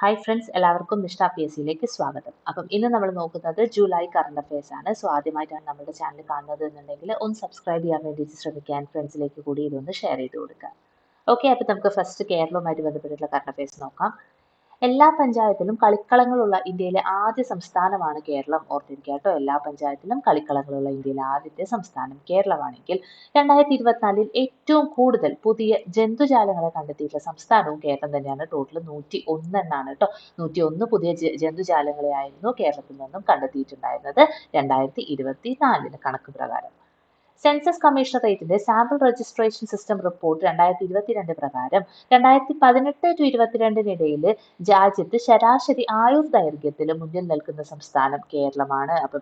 Hi friends, എല്ലാവർക്കും നിഷ്ഠ PSCയിലേക്ക് സ്വാഗതം. അപ്പം ഇന്ന് നമ്മൾ നോക്കുന്നത് ജൂലൈ കറണ്ട് അഫയേഴ്സ് ആണ്. സോ ആദ്യമായിട്ടാണ് നമ്മുടെ ചാനൽ കാണുന്നത് എന്നുണ്ടെങ്കിൽ ഒന്ന് സബ്സ്ക്രൈബ് ചെയ്യാൻ വേണ്ടിയിട്ട് ശ്രമിക്കാൻ, ഫ്രണ്ട്സിലേക്ക് കൂടി ഇതൊന്ന് ഷെയർ ചെയ്ത് കൊടുക്കുക. ഓക്കെ, അപ്പോൾ നമുക്ക് ഫസ്റ്റ് കേരളവുമായിട്ട് ബന്ധപ്പെട്ടിട്ടുള്ള കറണ്ട് അഫയേഴ്സ് നോക്കാം. എല്ലാ പഞ്ചായത്തിലും കളിക്കളങ്ങളുള്ള ഇന്ത്യയിലെ ആദ്യ സംസ്ഥാനമാണ് കേരളം. ഓർത്തിരിക്കുക കേട്ടോ, എല്ലാ പഞ്ചായത്തിലും കളിക്കളങ്ങളുള്ള ഇന്ത്യയിലെ ആദ്യത്തെ സംസ്ഥാനം കേരളമാണെങ്കിൽ 2024 ഏറ്റവും കൂടുതൽ പുതിയ ജന്തുജാലങ്ങളെ കണ്ടെത്തിയിട്ടുള്ള സംസ്ഥാനവും കേരളം തന്നെയാണ്. ടോട്ടൽ 101 എണ്ണാണ് കേട്ടോ. 101 പുതിയ ജന്തുജാലങ്ങളെയായിരുന്നു കേരളത്തിൽ നിന്നും കണ്ടെത്തിയിട്ടുണ്ടായിരുന്നത് 2024 കണക്ക് പ്രകാരം. സെൻസസ് കമ്മീഷണറേറ്റിന്റെ സാമ്പിൾ രജിസ്ട്രേഷൻ സിസ്റ്റം റിപ്പോർട്ട് 2022 പ്രകാരം 2018 ടു 22 രാജ്യത്ത് ശരാശരി ആയുർദൈർഘ്യത്തിൽ മുന്നിൽ നിൽക്കുന്ന സംസ്ഥാനം കേരളമാണ്. അപ്പം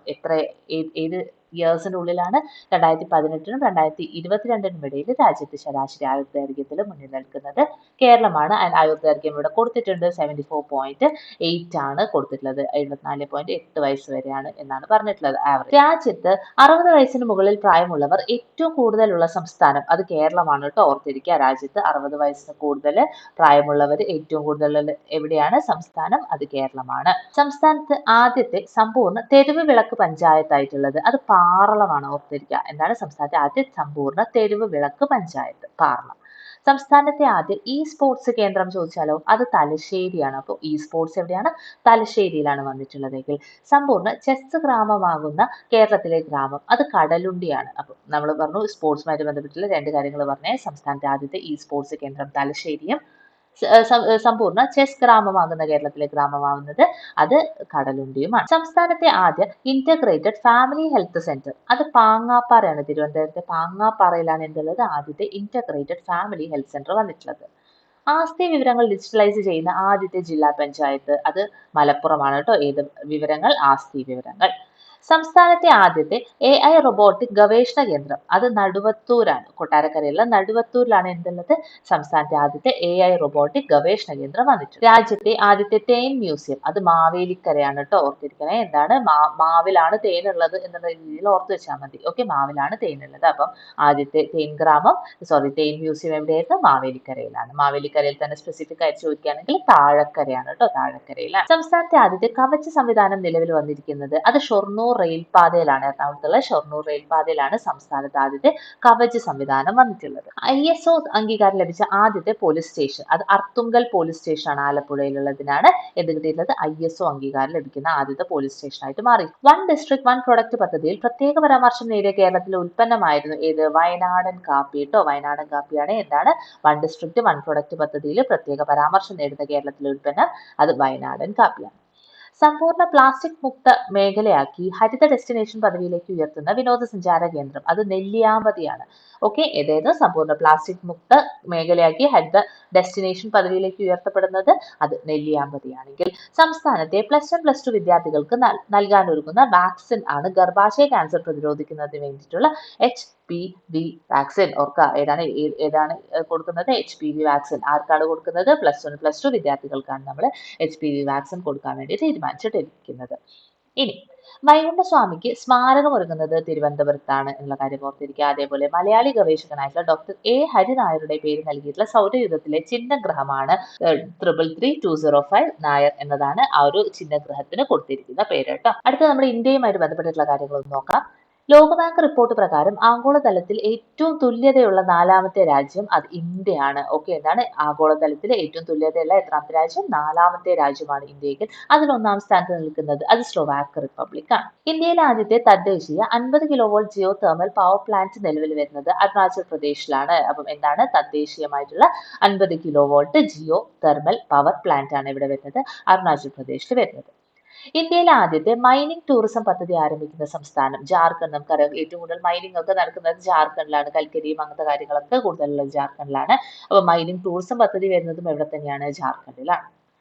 ഏത് ഇയേഴ്സിന്റെ ഉള്ളിലാണ് 2018 2022 ഇടയിൽ രാജ്യത്ത് ശരാശരി ആയുർദൈർഘ്യത്തിൽ മുന്നിൽ നിൽക്കുന്നത് കേരളമാണ്. ആയുർദൈർഘ്യം ഇവിടെ കൊടുത്തിട്ടുണ്ട് 74.8 ആണ് കൊടുത്തിട്ടുള്ളത്. 74.8 വയസ്സ് വരെയാണ് എന്നാണ് പറഞ്ഞിട്ടുള്ളത് ആവറേജ്. രാജ്യത്ത് 60 വയസ്സിന് മുകളിൽ പ്രായമുള്ളവർ ഏറ്റവും കൂടുതലുള്ള സംസ്ഥാനം അത് കേരളമാണ് കേട്ടോ. ഓർത്തിരിക്കുക, രാജ്യത്ത് 60 വയസ്സിന് കൂടുതൽ പ്രായമുള്ളവർ ഏറ്റവും കൂടുതൽ എവിടെയാണ്? സംസ്ഥാനം അത് കേരളമാണ്. സംസ്ഥാനത്ത് ആദ്യത്തെ സമ്പൂർണ്ണ തെരുവ് വിളക്ക് പഞ്ചായത്തായിട്ടുള്ളത് അത് പാറളമാണ്. ഓർത്തിരിക്കുക, എന്താണ് സംസ്ഥാനത്തെ ആദ്യ സമ്പൂർണ്ണ തെരുവ് വിളക്ക് പഞ്ചായത്ത്? പാറളം. സംസ്ഥാനത്തെ ആദ്യ സ്പോർട്സ് കേന്ദ്രം ചോദിച്ചാലോ, അത് തലശ്ശേരിയാണ്. അപ്പോൾ സ്പോർട്സ് എവിടെയാണ്? തലശ്ശേരിയിലാണ് വന്നിട്ടുള്ളതെങ്കിൽ സമ്പൂർണ്ണ ചെസ് ഗ്രാമമാകുന്ന കേരളത്തിലെ ഗ്രാമം അത് കടലുണ്ടിയാണ്. അപ്പോൾ നമ്മൾ പറഞ്ഞു സ്പോർട്സുമായിട്ട് ബന്ധപ്പെട്ടുള്ള രണ്ട് കാര്യങ്ങൾ പറഞ്ഞേ. സംസ്ഥാനത്തെ ആദ്യത്തെ സ്പോർട്സ് കേന്ദ്രം തലശ്ശേരിയും സമ്പൂർണ്ണ ചെസ് ഗ്രാമമാകുന്ന കേരളത്തിലെ ഗ്രാമമാകുന്നത് അത് കടലുണ്ടിയുമാണ്. സംസ്ഥാനത്തെ ആദ്യ ഇന്റഗ്രേറ്റഡ് ഫാമിലി ഹെൽത്ത് സെന്റർ അത് പാങ്ങാപ്പാറയാണ്. തിരുവനന്തപുരത്തെ പാങ്ങാപ്പാറയിലാണ് എന്തുള്ളത്? ആദ്യത്തെ ഇന്റഗ്രേറ്റഡ് ഫാമിലി ഹെൽത്ത് സെന്റർ വന്നിട്ടുള്ളത്. ആസ്തി വിവരങ്ങൾ ഡിജിറ്റലൈസ് ചെയ്യുന്ന ആദ്യത്തെ ജില്ലാ പഞ്ചായത്ത് അത് മലപ്പുറമാണ് കേട്ടോ. ഏത് വിവരങ്ങൾ? ആസ്തി വിവരങ്ങൾ. സംസ്ഥാനത്തെ ആദ്യത്തെ AI റോബോട്ടിക് ഗവേഷണ കേന്ദ്രം അത് നടുവത്തൂരാണ്. കൊട്ടാരക്കരയുള്ള നടുവത്തൂരിലാണ് എന്തുള്ളത്? സംസ്ഥാനത്തെ ആദ്യത്തെ AI റോബോട്ടിക് ഗവേഷണ കേന്ദ്രം വന്നിട്ടുണ്ട്. രാജ്യത്തെ ആദ്യത്തെ തേൻ മ്യൂസിയം അത് മാവേലിക്കരയാണ് കേട്ടോ. ഓർത്തിരിക്കണേ, എന്താണ്? മാവിലാണ് തേനുള്ളത് എന്നുള്ള രീതിയിൽ ഓർത്ത് വെച്ചാൽ മതി. ഓക്കെ, മാവിലാണ് തേനുള്ളത്. അപ്പം ആദ്യത്തെ തേൻ തേൻ മ്യൂസിയം എവിടെയായിരുന്നു? മാവേലിക്കരയിലാണ്. മാവേലിക്കരയിൽ തന്നെ സ്പെസിഫിക് ആയിട്ട് ചോദിക്കുകയാണെങ്കിൽ താഴക്കരയാണ് കേട്ടോ. താഴക്കരയിലാണ്. സംസ്ഥാനത്തെ ആദ്യത്തെ കവച സംവിധാനം നിലവിൽ വന്നിരിക്കുന്നത് അത് ഷൊർണൂർ റെയിൽപാതയിലാണ്. എറണാകുളത്തുള്ള ഷൊർണൂർ റെയിൽപാതയിലാണ് സംസ്ഥാനത്ത് ആദ്യത്തെ കവച സംവിധാനം വന്നിട്ടുള്ളത്. ISO അംഗീകാരം ലഭിച്ച ആദ്യത്തെ പോലീസ് സ്റ്റേഷൻ അത് അർത്തുങ്കൽ പോലീസ് സ്റ്റേഷൻ ആണ്. ആലപ്പുഴയിലുള്ളതിനാണ് എന്ത് കിട്ടിയിട്ടുള്ളത്? ISO അംഗീകാരം ലഭിക്കുന്ന ആദ്യത്തെ പോലീസ് സ്റ്റേഷൻ ആയിട്ട് മാറി. വൺ ഡിസ്ട്രിക്ട് വൺ പ്രൊഡക്റ്റ് പദ്ധതിയിൽ പ്രത്യേക പരാമർശം നേടിയ കേരളത്തിലെ ഉൽപ്പന്നമായിരുന്നു ഏത്? വയനാടൻ കാപ്പി കേട്ടോ. വയനാടൻ കാപ്പിയാണ് എന്താണ്? വൺ ഡിസ്ട്രിക്ട് വൺ പ്രൊഡക്റ്റ് പദ്ധതിയിൽ പ്രത്യേക പരാമർശം നേടുന്ന കേരളത്തിലെ ഉൽപ്പന്നം അത് വയനാടൻ കാപ്പിയാണ്. സമ്പൂർണ്ണ പ്ലാസ്റ്റിക് മുക്ത മേഖലയാക്കി ഹരിത ഡെസ്റ്റിനേഷൻ പദവിയിലേക്ക് ഉയർത്തുന്ന വിനോദസഞ്ചാര കേന്ദ്രം അത് നെല്ലിയാമ്പതിയാണ്. ഓക്കെ, ഏതേത്? സമ്പൂർണ്ണ പ്ലാസ്റ്റിക് മുക്ത മേഖലയാക്കി ഹരിത ഡെസ്റ്റിനേഷൻ പദവിയിലേക്ക് ഉയർത്തപ്പെടുന്നത് അത് നെല്ലിയാമ്പതിയാണെങ്കിൽ സംസ്ഥാനത്തെ +1 +2 വിദ്യാർത്ഥികൾക്ക് നൽകാനൊരുങ്ങുന്ന വാക്സിൻ ആണ് ഗർഭാശയ ക്യാൻസർ പ്രതിരോധിക്കുന്നതിന് വേണ്ടിയിട്ടുള്ള HPV വാക്സിൻ. ഓർക്കുക, ഏതാണ് കൊടുക്കുന്നത്? HPV vaccine. ആർക്കാണ് കൊടുക്കുന്നത്? +1 +2 വിദ്യാർത്ഥികൾക്കാണ് നമ്മൾ HPV വാക്സിൻ കൊടുക്കാൻ വേണ്ടി തീരുമാനിച്ചിട്ടിരിക്കുന്നത്. ഇനി വൈകുണ്ഠസ്വാമിക്ക് സ്മാരകം ഒരുങ്ങുന്നത് തിരുവനന്തപുരത്താണ് എന്നുള്ള കാര്യം ഓർത്തിരിക്കുക. അതേപോലെ മലയാളി ഗവേഷകനായിട്ടുള്ള ഡോക്ടർ ഹരിനായരുടെ പേര് നൽകിയിട്ടുള്ള സൗരയൂഥത്തിലെ ചിഹ്നഗ്രഹമാണ് 333205 നായർ എന്നതാണ് ആ ഒരു ചിഹ്നഗ്രഹത്തിന് കൊടുത്തിരിക്കുന്ന പേര് കേട്ടോ. അടുത്ത നമ്മുടെ ഇന്ത്യയുമായിട്ട് ബന്ധപ്പെട്ടിട്ടുള്ള കാര്യങ്ങളൊന്ന് നോക്കാം. ലോകബാങ്ക് റിപ്പോർട്ട് പ്രകാരം ആഗോളതലത്തിൽ ഏറ്റവും തുല്യതയുള്ള 4ാമത്തെ രാജ്യം അത് ഇന്ത്യയാണ്. ഓക്കെ, എന്താണ്? ആഗോളതലത്തിൽ ഏറ്റവും തുല്യതയുള്ള എത്രാമത്തെ രാജ്യം? 4ാമത്തെ രാജ്യമാണ് ഇന്ത്യയെങ്കിൽ അതിൽ 1ാം സ്ഥാനത്ത് നിൽക്കുന്നത് അത് സ്ലോവാക്ക് റിപ്പബ്ലിക് ആണ്. ഇന്ത്യയിലെ ആദ്യത്തെ തദ്ദേശീയ 50 kilovolt geo thermal power plant നിലവിൽ വരുന്നത് അരുണാചൽ പ്രദേശിലാണ്. അപ്പം എന്താണ്? തദ്ദേശീയമായിട്ടുള്ള 50 kilovolt geo thermal power plant ആണ് ഇവിടെ വരുന്നത്, അരുണാചൽ പ്രദേശിൽ വരുന്നത്. ഇന്ത്യയിലെ ആദ്യത്തെ മൈനിങ് ടൂറിസം പദ്ധതി ആരംഭിക്കുന്ന സംസ്ഥാനം ജാർഖണ്ഡ്. നമുക്കറിയാം ഏറ്റവും കൂടുതൽ മൈനിങ് ഒക്കെ നടക്കുന്നത് ജാർഖണ്ഡിലാണ്. കൽക്കരിയും അങ്ങനത്തെ കാര്യങ്ങളൊക്കെ കൂടുതലുള്ളത് ജാർഖണ്ഡിലാണ്. അപ്പൊ മൈനിങ് ടൂറിസം പദ്ധതി വരുന്നതും എവിടെ തന്നെയാണ്? ജാർഖണ്ഡിലാണ്.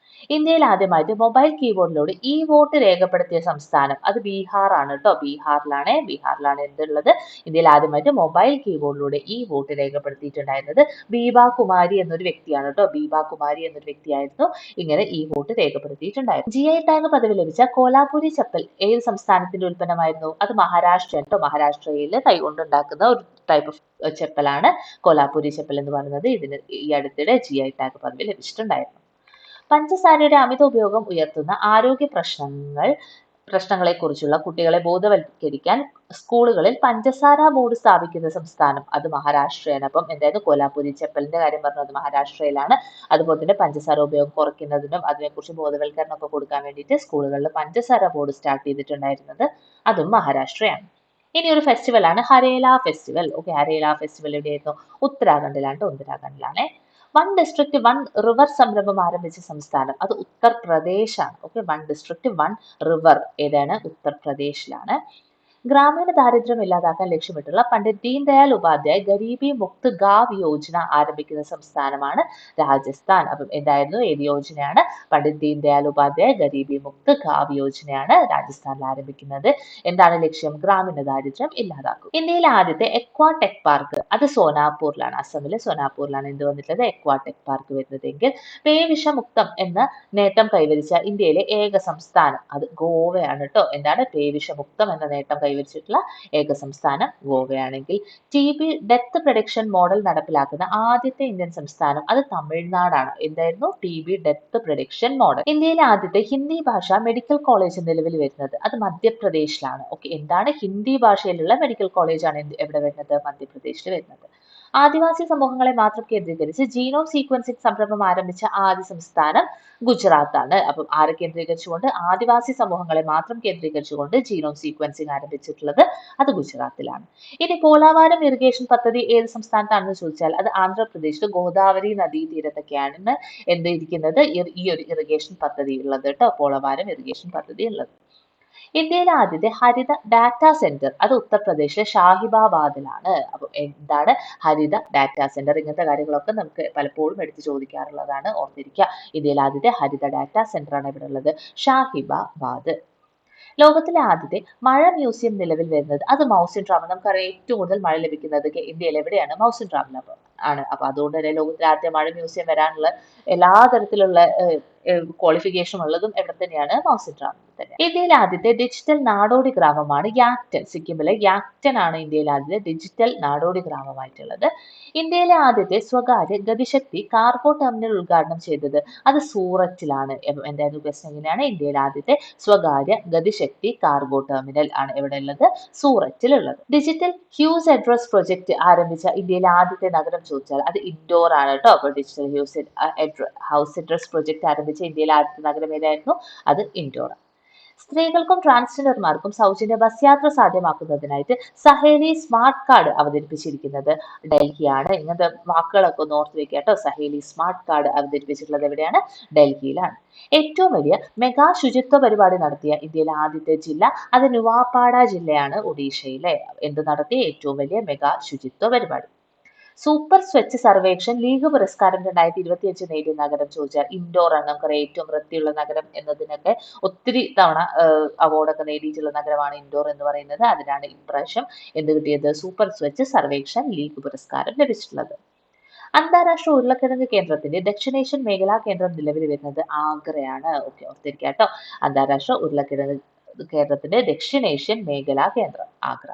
ഇന്ത്യയിൽ ആദ്യമായിട്ട് മൊബൈൽ കീബോർഡിലൂടെ വോട്ട് രേഖപ്പെടുത്തിയ സംസ്ഥാനം അത് ബീഹാർ ആണ് കേട്ടോ. ബീഹാറിലാണ് എന്തുള്ളത്? ഇന്ത്യയിൽ ആദ്യമായിട്ട് മൊബൈൽ കീബോർഡിലൂടെ വോട്ട് രേഖപ്പെടുത്തിയിട്ടുണ്ടായിരുന്നത് ബീബ കുമാരി എന്നൊരു വ്യക്തിയാണ് കേട്ടോ. ബീബ കുമാരി എന്നൊരു വ്യക്തിയായിരുന്നു ഇങ്ങനെ വോട്ട് രേഖപ്പെടുത്തിയിട്ടുണ്ടായിരുന്നു. GI ടാഗ് പദവി ലഭിച്ച കോലാപുരി ചപ്പൽ ഏത് സംസ്ഥാനത്തിന്റെ ഉൽപ്പന്നമായിരുന്നു? അത് മഹാരാഷ്ട്ര കേട്ടോ. മഹാരാഷ്ട്രയിൽ കൈകൊണ്ടുണ്ടാക്കുന്ന ഒരു ടൈപ്പ് ഓഫ് ചെപ്പലാണ് കോലാപുരി ചെപ്പൽ എന്ന് പറയുന്നത്. ഇതിന് ഈ അടുത്തിടെ GI ടാഗ് പദവി ലഭിച്ചിട്ടുണ്ടായിരുന്നു. പഞ്ചസാരയുടെ അമിത ഉപയോഗം ഉയർത്തുന്ന ആരോഗ്യ പ്രശ്നങ്ങളെക്കുറിച്ചുള്ള കുട്ടികളെ ബോധവൽക്കരിക്കാൻ സ്കൂളുകളിൽ പഞ്ചസാര ബോർഡ് സ്ഥാപിക്കുന്ന സംസ്ഥാനം അത് മഹാരാഷ്ട്രയാണ്. അപ്പം എന്തായാലും കോലാപൂരി ചെപ്പലിന്റെ കാര്യം പറഞ്ഞത് മഹാരാഷ്ട്രയിലാണ്. അതുപോലെ തന്നെ പഞ്ചസാര ഉപയോഗം കുറയ്ക്കുന്നതിനും അതിനെക്കുറിച്ച് ബോധവൽക്കരണം ഒക്കെ കൊടുക്കാൻ വേണ്ടിയിട്ട് സ്കൂളുകളിൽ പഞ്ചസാര ബോർഡ് സ്റ്റാർട്ട് ചെയ്തിട്ടുണ്ടായിരുന്നത് അതും മഹാരാഷ്ട്രയാണ്. ഇനി ഒരു ഫെസ്റ്റിവൽ ആണ് Harela festival. Okay, Harela festival എവിടെയായിരുന്നു? ഉത്തരാഖണ്ഡിലാണ്. വൺ ഡിസ്ട്രിക്ട് വൺ റിവർ സംരംഭം ആരംഭിച്ച സംസ്ഥാനം അത് ഉത്തർപ്രദേശാണ്. Okay, one district one river ഏതാണ്? ഉത്തർപ്രദേശിലാണ്. ഗ്രാമീണ ദാരിദ്ര്യം ഇല്ലാതാക്കാൻ ലക്ഷ്യമിട്ടുള്ള പണ്ഡിറ്റ് ദീൻ ദയാൽ ഉപാധ്യായ ഗരീബി മുക്ത് ഗാവ് യോജന ആരംഭിക്കുന്ന സംസ്ഥാനമാണ് രാജസ്ഥാൻ. അപ്പം എന്തായിരുന്നു? ഏത് യോജനയാണ്? പണ്ഡിറ്റ് ദീൻ ദയാൽ ഉപാധ്യായ ഗരീബി മുക്ത് ഗാവ് യോജനയാണ് രാജസ്ഥാനിൽ ആരംഭിക്കുന്നത്. എന്താണ് ലക്ഷ്യം? ഗ്രാമീണ ദാരിദ്ര്യം ഇല്ലാതാക്കും. ഇന്ത്യയിലെ ആദ്യത്തെ എക്വാടെക് പാർക്ക് അത് സോനാപൂരിലാണ്. അസമിലെ സോനാപൂരിലാണ് എന്ത് വന്നിട്ടുള്ളത്? എക്വാടെക് പാർക്ക് വരുന്നതെങ്കിൽ പേവിഷമുക്തം എന്ന നേട്ടം കൈവരിച്ച ഇന്ത്യയിലെ ഏക സംസ്ഥാനം അത് ഗോവയാണ് കേട്ടോ. എന്താണ്? പേവിഷമുക്തം എന്ന നേട്ടം കൈവരിച്ചിട്ടുള്ള ഏക സംസ്ഥാനം ഗോവയാണെങ്കിൽ TB ഡെത്ത് പ്രഡിക്ഷൻ മോഡൽ നടപ്പിലാക്കുന്ന ആദ്യത്തെ ഇന്ത്യൻ സംസ്ഥാനം അത് തമിഴ്നാടാണ്. എന്തായിരുന്നു? TB death prediction model. ഇന്ത്യയിലെ ആദ്യത്തെ ഹിന്ദി ഭാഷ മെഡിക്കൽ കോളേജ് നിലവിൽ വരുന്നത് അത് മധ്യപ്രദേശിലാണ്. ഓക്കെ, എന്താണ്? ഹിന്ദി ഭാഷയിലുള്ള മെഡിക്കൽ കോളേജ് ആണ് എവിടെ വരുന്നത്? മധ്യപ്രദേശിൽ വരുന്നത്. ആദിവാസി സമൂഹങ്ങളെ മാത്രം കേന്ദ്രീകരിച്ച് ജീനോം സീക്വൻസിംഗ് സംരംഭം ആരംഭിച്ച ആദ്യ സംസ്ഥാനം ഗുജറാത്താണ്. അപ്പം ആരെ കേന്ദ്രീകരിച്ചുകൊണ്ട്? ആദിവാസി സമൂഹങ്ങളെ മാത്രം കേന്ദ്രീകരിച്ചുകൊണ്ട് ജീനോം സീക്വൻസിംഗ് ആരംഭിച്ചിട്ടുള്ളത് അത് ഗുജറാത്തിലാണ്. ഇനി പോലാവാരം ഇറിഗേഷൻ പദ്ധതി ഏത് സംസ്ഥാനത്താണെന്ന് ചോദിച്ചാൽ അത് ആന്ധ്രാപ്രദേശിൽ ഗോദാവരി നദീതീരത്തൊക്കെയാണ് എന്ത് ഇരിക്കുന്നത്? ഈ ഒരു ഇറിഗേഷൻ പദ്ധതി ഉള്ളത് കേട്ടോ. പോളവാരം ഇറിഗേഷൻ പദ്ധതി ഉള്ളത്. ഇന്ത്യയിലെ ആദ്യത്തെ ഹരിത ഡാറ്റാ സെന്റർ അത് ഉത്തർപ്രദേശിലെ ഷാഹിബാബാദിലാണ്. അപ്പൊ എന്താണ് ഹരിത ഡാറ്റാ സെന്റർ? ഇങ്ങനത്തെ കാര്യങ്ങളൊക്കെ നമുക്ക് പലപ്പോഴും എടുത്ത് ചോദിക്കാറുള്ളതാണ്, ഓർത്തിരിക്കുക. ഇന്ത്യയിലെ ആദ്യത്തെ ഹരിത ഡാറ്റാ സെന്റർ ആണ് ഇവിടെ ഉള്ളത് ഷാഹിബാബാദ്. ലോകത്തിലെ ആദ്യത്തെ മഴ മ്യൂസിയം നിലവിൽ വരുന്നത് അത് മൗസിൻ റാം. നമുക്കറിയാം ഏറ്റവും കൂടുതൽ മഴ ലഭിക്കുന്നത് ഇന്ത്യയിൽ എവിടെയാണ്? മൗസിൻ റാമിൽ ആണ്. അപ്പൊ അതുകൊണ്ട് തന്നെ ലോകത്തിലെ ആദ്യത്തെ മഴ മ്യൂസിയം വരാനുള്ള എല്ലാ തരത്തിലുള്ള ക്വാളിഫിക്കേഷൻ ഉള്ളതും എവിടെ തന്നെയാണ്? മൗസിൻ റാമിൽ തന്നെ. ഇന്ത്യയിലെ ആദ്യത്തെ ഡിജിറ്റൽ നാടോടി ഗ്രാമമാണ് യാക്ടൻ. സിക്കിമിലെ യാക്ടൻ ആണ് ഇന്ത്യയിലെ ആദ്യത്തെ ഡിജിറ്റൽ നാടോടി ഗ്രാമമായിട്ടുള്ളത്. ഇന്ത്യയിലെ ആദ്യത്തെ സ്വകാര്യ ഗതിശക്തി കാർഗോ ടെർമിനൽ ഉദ്ഘാടനം ചെയ്തത് അത് സൂററ്റിലാണ്. എന്തായിരുന്നു ക്വസ്റ്റ്യൻ? എങ്ങനെയാണ്? ഇന്ത്യയിലെ ആദ്യത്തെ സ്വകാര്യ ഗതിശക്തി കാർഗോ ടെർമിനൽ ആണ് എവിടെ ഉള്ളത്? സൂററ്റിലുള്ളത്. ഡിജിറ്റൽ ഹ്യൂസ് അഡ്രസ് പ്രൊജക്ട് ആരംഭിച്ച ഇന്ത്യയിലെ ആദ്യത്തെ നഗരം ചോദിച്ചാൽ അത് ഇൻഡോർ ആണ് കേട്ടോ. അപ്പോൾ ഡിജിറ്റൽ ഹൗസ് അഡ്രസ് പ്രൊജക്ട് ആരംഭിച്ച ഇന്ത്യയിലെ ആദ്യത്തെ നഗരം ഏതായിരുന്നു? അത് ഇൻഡോർ. സ്ത്രീകൾക്കും ട്രാൻസ്ജെൻഡർമാർക്കും സൗജന്യ ബസ് യാത്ര സാധ്യമാക്കുന്നതിനായിട്ട് സഹേലി സ്മാർട്ട് കാർഡ് അവതരിപ്പിച്ചിരിക്കുന്നത് ഡൽഹിയാണ്. ഇങ്ങനത്തെ വാക്കുകളൊക്കെ ഒന്ന് ഓർത്ത് വെക്കുക കേട്ടോ. സഹേലി സ്മാർട്ട് കാർഡ് അവതരിപ്പിച്ചിട്ടുള്ളത് എവിടെയാണ്? ഡൽഹിയിലാണ്. ഏറ്റവും വലിയ മെഗാ ശുചിത്വ പരിപാടി നടത്തിയ ഇന്ത്യയിലെ ആദ്യത്തെ ജില്ല അത് നുവാപാഡ ജില്ലയാണ്, ഒഡീഷയിലെ. എന്ത് നടത്തിയ ഏറ്റവും വലിയ മെഗാ ശുചിത്വ പരിപാടി? സൂപ്പർ സ്വച്ഛ് സർവേക്ഷൻ ലീഗ് പുരസ്കാരം 2025 നേടിയ നഗരം ചോദിച്ചാൽ ഇൻഡോർ ആണ്. നമുക്കറിയാം ഏറ്റവും വൃത്തിയുള്ള നഗരം എന്നതിനൊക്കെ ഒത്തിരി തവണ അവാർഡൊക്കെ നേടിയിട്ടുള്ള നഗരമാണ് ഇൻഡോർ എന്ന് പറയുന്നത്. അതിനാണ് ഇപ്രാവശ്യം എന്ത് കിട്ടിയത്? സൂപ്പർ സ്വച്ഛ് സർവേക്ഷൻ ലീഗ് പുരസ്കാരം ലഭിച്ചിട്ടുള്ളത്. അന്താരാഷ്ട്ര ഉരുളക്കിഴങ്ങ് കേന്ദ്രത്തിന്റെ ദക്ഷിണേഷ്യൻ മേഖലാ കേന്ദ്രം നിലവിൽ വരുന്നത് ആഗ്രയാണ്. ഓക്കെ, ഓർത്തിരിക്കുക കേട്ടോ. അന്താരാഷ്ട്ര ഉരുളക്കിഴങ്ങ് കേന്ദ്രത്തിന്റെ ദക്ഷിണേഷ്യൻ മേഖലാ കേന്ദ്രം Agra.